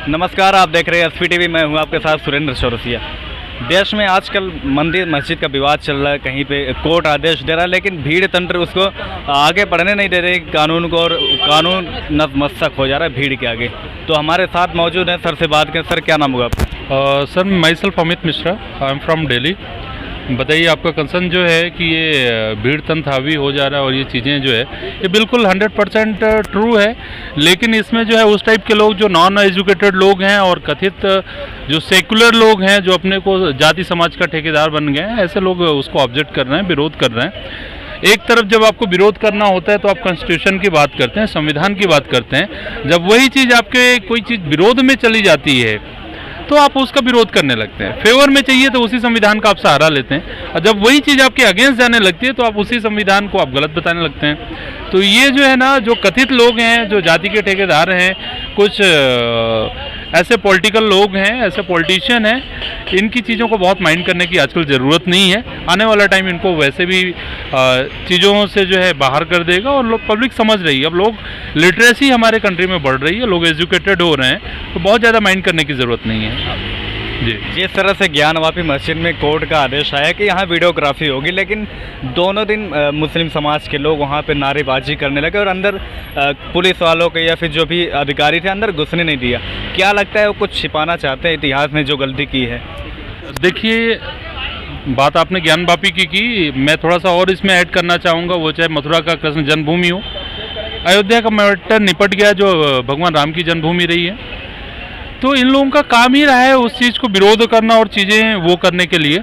नमस्कार, आप देख रहे हैं एसपी टीवी। मैं हूं आपके साथ सुरेंद्र चौरसिया। देश में आजकल मंदिर मस्जिद का विवाद चल रहा है, कहीं पे कोर्ट आदेश दे रहा है लेकिन भीड़ तंत्र उसको आगे बढ़ने नहीं दे रही कानून को, और कानून नतमस्तक हो जा रहा है भीड़ के आगे। तो हमारे साथ मौजूद हैं, सर से बात करें। सर, क्या नाम होगा आपका? Sir, my self Amit Mishra, I am from Delhi. बताइए, आपका कंसर्न जो है कि ये भीड़ तंत्र हावी हो जा रहा है और ये चीज़ें जो है ये बिल्कुल 100% ट्रू है, लेकिन इसमें जो है उस टाइप के लोग जो नॉन एजुकेटेड लोग हैं और कथित जो सेकुलर लोग हैं जो अपने को जाति समाज का ठेकेदार बन गए हैं, ऐसे लोग उसको ऑब्जेक्ट कर रहे हैं, विरोध कर रहे हैं। एक तरफ जब आपको विरोध करना होता है तो आप कॉन्स्टिट्यूशन की बात करते हैं, संविधान की बात करते हैं। जब वही चीज़ आपके कोई चीज़ विरोध में चली जाती है तो आप उसका विरोध करने लगते हैं। फेवर में चाहिए तो उसी संविधान का आप सहारा लेते हैं, और जब वही चीज़ आपके अगेंस्ट जाने लगती है तो आप उसी संविधान को आप गलत बताने लगते हैं। तो ये जो है ना, जो कथित लोग हैं, जो जाति के ठेकेदार हैं, कुछ ऐसे पॉलिटिकल लोग हैं, ऐसे पॉलिटिशियन हैं, इनकी चीज़ों को बहुत माइंड करने की आजकल ज़रूरत नहीं है। आने वाला टाइम इनको वैसे भी चीज़ों से जो है बाहर कर देगा, और लोग पब्लिक समझ रही है। अब लोग लिटरेसी हमारे कंट्री में बढ़ रही है, लोग एजुकेटेड हो रहे हैं, तो बहुत ज़्यादा माइंड करने की ज़रूरत नहीं है जी। जिस तरह से ज्ञानवापी मस्जिद में कोर्ट का आदेश आया कि यहाँ वीडियोग्राफी होगी, लेकिन दोनों दिन मुस्लिम समाज के लोग वहाँ पे नारेबाजी करने लगे और अंदर पुलिस वालों के या फिर जो भी अधिकारी थे अंदर घुसने नहीं दिया। क्या लगता है वो कुछ छिपाना चाहते हैं इतिहास में जो गलती की है? देखिए, बात आपने ज्ञानवापी की, मैं थोड़ा सा और इसमें ऐड करना चाहूँगा। वो चाहे मथुरा का कृष्ण जन्मभूमि हो, अयोध्या का मैटर निपट गया जो भगवान राम की जन्मभूमि रही है। तो इन लोगों का काम ही रहा है उस चीज़ को विरोध करना और चीज़ें वो करने के लिए।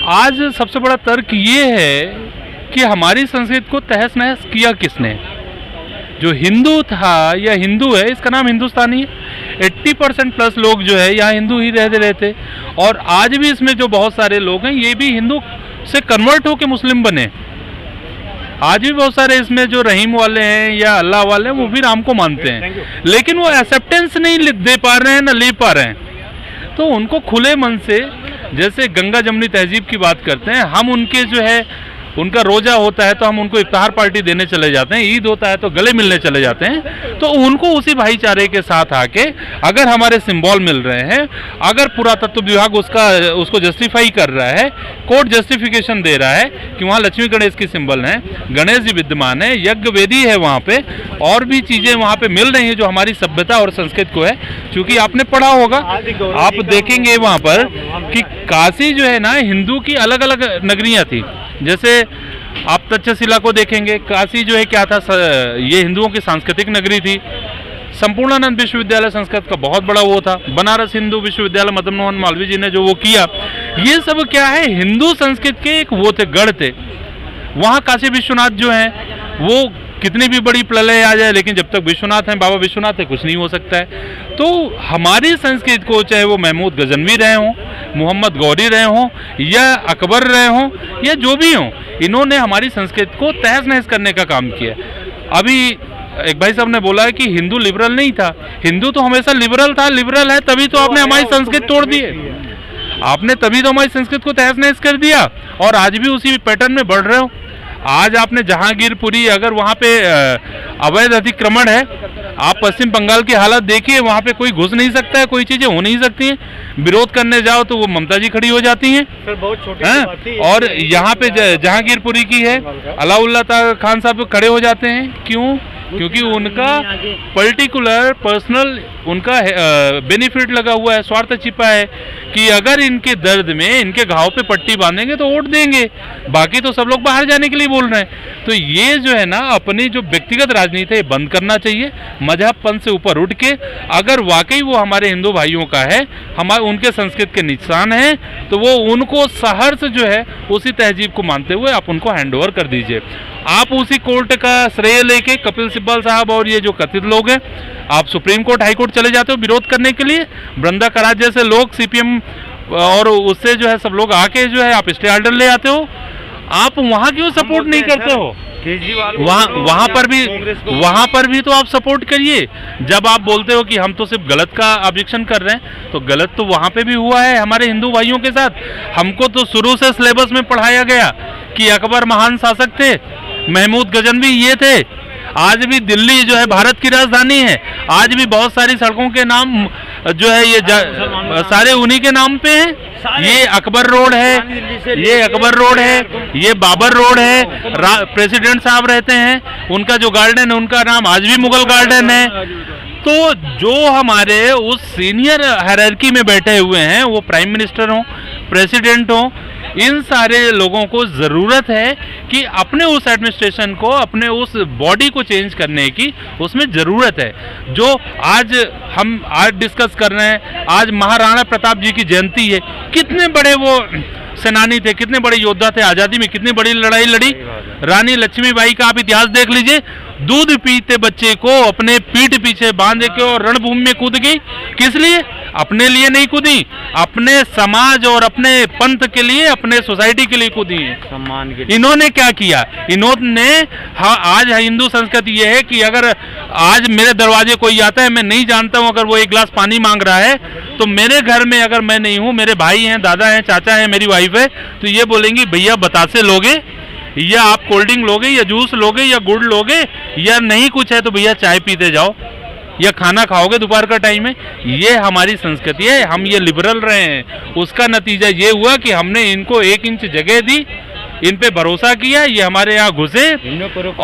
आज सबसे बड़ा तर्क ये है कि हमारी संस्कृति को तहस नहस किया किसने? जो हिंदू था या हिंदू है, इसका नाम हिंदुस्तानी है। 80% प्लस लोग जो है यहाँ हिंदू ही रहते रहते, और आज भी इसमें जो बहुत सारे लोग हैं ये भी हिंदू से कन्वर्ट होकर मुस्लिम बने। आज भी बहुत सारे इसमें जो रहीम वाले हैं या अल्लाह वाले हैं वो भी राम को मानते हैं, लेकिन वो एक्सेप्टेंस नहीं दे पा रहे हैं, ना ले पा रहे हैं। तो उनको खुले मन से, जैसे गंगा जमनी तहजीब की बात करते हैं, हम उनके जो है उनका रोज़ा होता है तो हम उनको इफ्तार पार्टी देने चले जाते हैं, ईद होता है तो गले मिलने चले जाते हैं। तो उनको उसी भाईचारे के साथ आके अगर हमारे सिंबल मिल रहे हैं, अगर पुरातत्व विभाग उसको जस्टिफाई कर रहा है, कोर्ट जस्टिफिकेशन दे रहा है कि वहाँ लक्ष्मी गणेश की सिंबल हैं, गणेश जी विद्यमान है, यज्ञ वेदी है वहाँ पे, और भी चीज़ें वहाँ पे मिल रही हैं जो हमारी सभ्यता और संस्कृति को है। चूँकि आपने पढ़ा होगा, आप देखेंगे वहाँ पर कि काशी जो है ना, हिंदू की अलग अलग नगरियाँ थी। जैसे आप तक्षशिला को देखेंगे, काशी जो है क्या था, ये हिंदुओं की सांस्कृतिक नगरी थी। संपूर्णानंद विश्वविद्यालय संस्कृत का बहुत बड़ा वो था। बनारस हिंदू विश्वविद्यालय मदन मोहन मालवीय जी ने जो वो किया, ये सब क्या है, हिंदू संस्कृत के एक वो थे, गढ़ थे। वहाँ काशी विश्वनाथ जो हैं, वो कितनी भी बड़ी प्रलय आ जाए, लेकिन जब तक विश्वनाथ हैं, बाबा विश्वनाथ है, कुछ नहीं हो सकता है। तो हमारी संस्कृति को, चाहे वो महमूद गजनवी रहे हों, मोहम्मद गौरी रहे हों, या अकबर रहे हों, या जो भी हों, इन्होंने हमारी संस्कृति को तहस नहस करने का काम किया। अभी एक भाई साहब ने बोला है कि हिंदू लिबरल नहीं था। हिंदू तो हमेशा लिबरल था, लिबरल है, तभी तो आपने हमारी संस्कृति तोड़ दी है। आपने तभी तो हमारी संस्कृति को तहस नहस कर दिया, और आज भी उसी पैटर्न में बढ़ रहे हो। आज आपने जहांगीरपुरी, अगर वहाँ पे अवैध अतिक्रमण है, आप पश्चिम बंगाल की हालत देखिए, वहाँ पे कोई घुस नहीं सकता है, कोई चीज़ें हो नहीं सकती हैं। विरोध करने जाओ तो वो ममता जी खड़ी हो जाती हैं। बहुत छोटी और यहाँ पे जहांगीरपुरी की है, अलाउल्लाह खान साहब खड़े हो जाते हैं। क्यों? क्योंकि उनका पर्टिकुलर पर्सनल उनका बेनिफिट लगा हुआ है, स्वार्थ छिपा है कि अगर इनके दर्द में, इनके घाव पे पट्टी बांधेंगे तो वोट देंगे, बाकी तो सब लोग बाहर जाने के लिए बोल रहे हैं। तो ये जो है ना, अपनी जो व्यक्तिगत राजनीति है बंद करना चाहिए। मजहबपन से ऊपर उठ के, अगर वाकई वो हमारे हिंदू भाइयों का है, हमारे उनके संस्कृति के निशान है, तो वो उनको सहर्ष जो है उसी तहजीब को मानते हुए आप उनको हैंड ओवर कर दीजिए। आप उसी कोर्ट का श्रेय लेके कपिल सिब्बल साहब और ये जो कथित लोग हैं, आप सुप्रीम कोर्ट, हाई कोर्ट चले जाते हो विरोध करने के लिए। वृंदा कराज जैसे लोग, सीपीएम और उससे जो है सब लोग आके जो है आप स्टे ऑर्डर ले आते हो। आप वहाँ क्यों सपोर्ट नहीं करते हो? वहाँ पर भी तो आप सपोर्ट करिए। जब आप बोलते हो कि हम तो सिर्फ गलत का ऑब्जेक्शन कर रहे हैं, तो गलत तो वहाँ पे भी हुआ है हमारे हिंदू भाइयों के साथ। हमको तो शुरू से सिलेबस में पढ़ाया गया कि अकबर महान शासक थे, महमूद गजनवी ये थे। आज भी दिल्ली जो है भारत की राजधानी है, आज भी बहुत सारी सड़कों के नाम जो है ये सारे उन्हीं के नाम पे हैं। ये अकबर रोड है, ये अकबर रोड है, ये बाबर रोड है, प्रेसिडेंट साहब रहते हैं, उनका जो गार्डन है उनका नाम आज भी मुगल गार्डन है। तो जो हमारे उस सीनियर हायरार्की में बैठे हुए हैं, वो प्राइम मिनिस्टर हों, प्रेसिडेंट हों, इन सारे लोगों को ज़रूरत है कि अपने उस एडमिनिस्ट्रेशन को, अपने उस बॉडी को चेंज करने की उसमें ज़रूरत है। जो हम आज डिस्कस कर रहे हैं, आज महाराणा प्रताप जी की जयंती है, कितने बड़े वो सेनानी थे, कितने बड़े योद्धा थे, आज़ादी में कितनी बड़ी लड़ाई लड़ी। रानी लक्ष्मीबाई का आप इतिहास देख लीजिए, दूध पीते बच्चे को अपने पीठ पीछे बांध के और रणभूमि में कूद गई। किस लिए? अपने लिए नहीं कूदी, अपने समाज और अपने पंथ के लिए, अपने सोसाइटी के लिए कूदी है, सम्मान के लिए। इन्होंने क्या किया? इन्होंने आज हिंदू संस्कृति ये है कि अगर आज मेरे दरवाजे कोई आता है, मैं नहीं जानता हूं, अगर वो एक गिलास पानी मांग रहा है, तो मेरे घर में अगर मैं नहीं हूं, मेरे भाई हैं, दादा हैं, चाचा है, मेरी वाइफ है, तो ये बोलेंगी भैया बतासे लोगे या आप कोल्ड ड्रिंक लोगे या जूस लोगे या गुड़ लोगे, या नहीं कुछ है तो भैया चाय पीते जाओ या खाना खाओगे दोपहर का टाइम में। ये हमारी संस्कृति है, हम ये लिबरल रहे हैं। उसका नतीजा ये हुआ कि हमने इनको 1 इंच जगह दी, इन पे भरोसा किया, ये हमारे यहाँ घुसे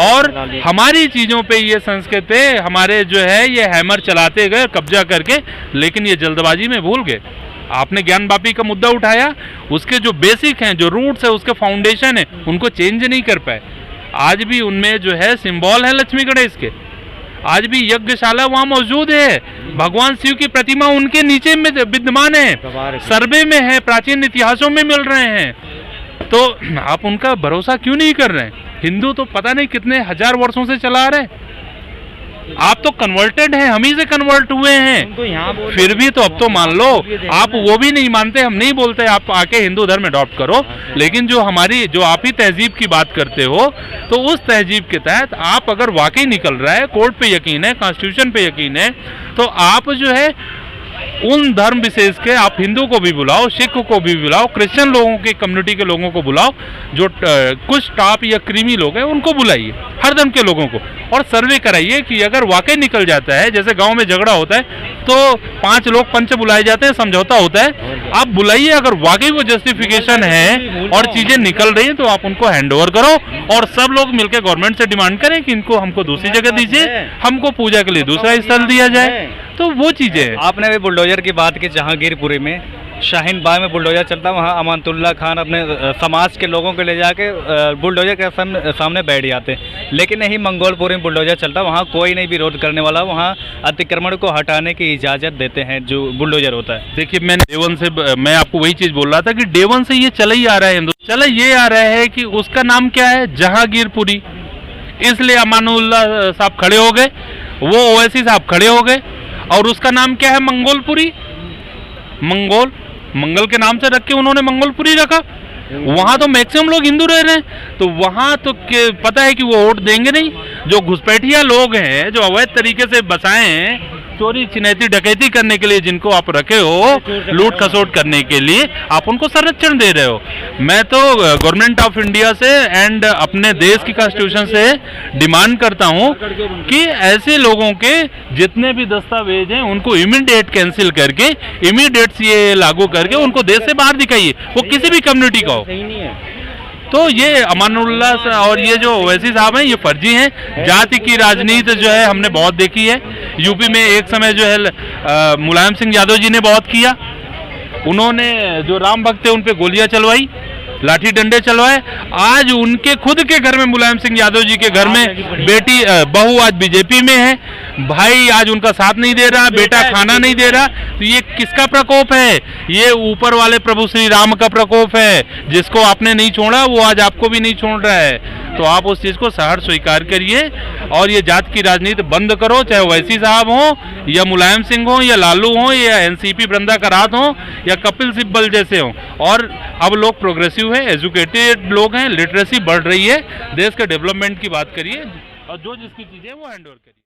और हमारी चीज़ों पे ये संस्कृत पे हमारे जो है ये हैमर चलाते गए कब्जा करके, लेकिन ये जल्दबाजी में भूल गए। आपने ज्ञान वापी का मुद्दा उठाया, उसके जो बेसिक हैं, जो रूट्स है, उसके फाउंडेशन है, उनको चेंज नहीं कर पाए। आज भी उनमें जो है सिंबल है लक्ष्मी गणेश के, आज भी यज्ञशाला वहाँ मौजूद है, भगवान शिव की प्रतिमा उनके नीचे में विद्यमान है, सर्वे में है, प्राचीन इतिहासों में मिल रहे हैं। तो आप उनका भरोसा क्यों नहीं कर रहे हैं? हिंदू तो पता नहीं कितने हजार वर्षों से चला रहे हैं, आप तो कन्वर्टेड हैं, हम ही से कन्वर्ट हुए हैं, फिर भी तो अब तो मान लो। आप वो भी नहीं मानते, हम नहीं बोलते आप आके हिंदू धर्म अडॉप्ट करो, लेकिन जो हमारी जो आप ही तहजीब की बात करते हो, तो उस तहजीब के तहत आप अगर वाकई निकल रहा है, कोर्ट पे यकीन है, कॉन्स्टिट्यूशन पे यकीन है, तो आप जो है उन धर्म विशेष के, आप हिंदू को भी बुलाओ, सिख को भी बुलाओ, क्रिश्चियन लोगों के कम्युनिटी के लोगों को बुलाओ, जो कुछ टॉप या क्रीमी लोग हैं उनको बुलाइए, हर धर्म के लोगों को, और सर्वे कराइए कि अगर वाकई निकल जाता है, जैसे गांव में झगड़ा होता है तो 5 लोग पंच बुलाए जाते हैं, समझौता होता है, आप बुलाइए, अगर वाकई वो जस्टिफिकेशन है और चीजें निकल रही हैं तो आप उनको हैंड ओवर करो, और सब लोग मिलकर गवर्नमेंट से डिमांड करें कि इनको हमको दूसरी जगह दीजिए, हमको पूजा के लिए दूसरा स्थल दिया जाए। तो वो चीजें आपने भी बुलडोजर की बात की, जहांगीरपुरी में शाहीन बाग में बुलडोजर चलता, वहाँ अमानतुल्लाह खान अपने समाज के लोगों को ले जाके बुलडोजर के सामने बैठ जाते, लेकिन यही मंगोलपुरी में बुलडोजर चलता, वहाँ कोई नहीं विरोध करने वाला, वहाँ अतिक्रमण को हटाने की इजाज़त देते हैं जो बुलडोजर होता है। देखिए, मैंने डे 1 से मैं आपको वही चीज़ बोल रहा था कि डे 1 से ये चला ही आ रहा है, हिंदू चला ये आ रहा है कि उसका नाम क्या है, जहांगीरपुरी, इसलिए अमानुल्लाह साहब खड़े हो गए, वो ओवैसी साहब खड़े हो गए, और उसका नाम क्या है, मंगोलपुरी, मंगल के नाम से रख के उन्होंने मंगोलपुरी रखा। वहां तो मैक्सिमम लोग हिंदू रह रहे हैं, तो वहां तो पता है कि वो वोट देंगे नहीं। जो घुसपैठिया लोग हैं, जो अवैध तरीके से बसाए हैं, चोरी छिनैती डकैती करने के लिए जिनको आप रखे हो, लूट खसोट करने के लिए, आप उनको संरक्षण दे रहे हो। मैं तो गवर्नमेंट ऑफ इंडिया से एंड अपने देश की कॉन्स्टिट्यूशन से डिमांड करता हूं कि ऐसे लोगों के जितने भी दस्तावेज हैं उनको इमीडिएट कैंसिल करके, इमीडिएट ये लागू करके उनको देश से बाहर दिखाइए, वो किसी भी कम्युनिटी का हो। तो ये अमानुल्लाह और ये जो ओवैसी साहब हैं, ये फर्जी हैं। जाति की राजनीति जो है हमने बहुत देखी है, यूपी में एक समय जो है मुलायम सिंह यादव जी ने बहुत किया, उन्होंने जो राम भक्त थे उन पे गोलियां चलवाई, लाठी डंडे चलवाए। आज उनके खुद के घर में, मुलायम सिंह यादव जी के घर में बेटी बहू आज बीजेपी में है, भाई आज उनका साथ नहीं दे रहा, बेटा खाना नहीं दे रहा। तो ये किसका प्रकोप है? ये ऊपर वाले प्रभु श्री राम का प्रकोप है, जिसको आपने नहीं छोड़ा वो आज आपको भी नहीं छोड़ रहा है। तो आप उस चीज को सहर्ष स्वीकार करिए और ये जात की राजनीति बंद करो, चाहे ओवैसी साहब हो या मुलायम सिंह हो या लालू हो या एनसीपी वृंदा करात हो या कपिल सिब्बल जैसे हो। और अब लोग प्रोग्रेसिव है, एजुकेटेड लोग हैं, लिटरेसी बढ़ रही है, देश के डेवलपमेंट की बात करिए और जो जिसकी चीजें वो हैंड ओवर करिए।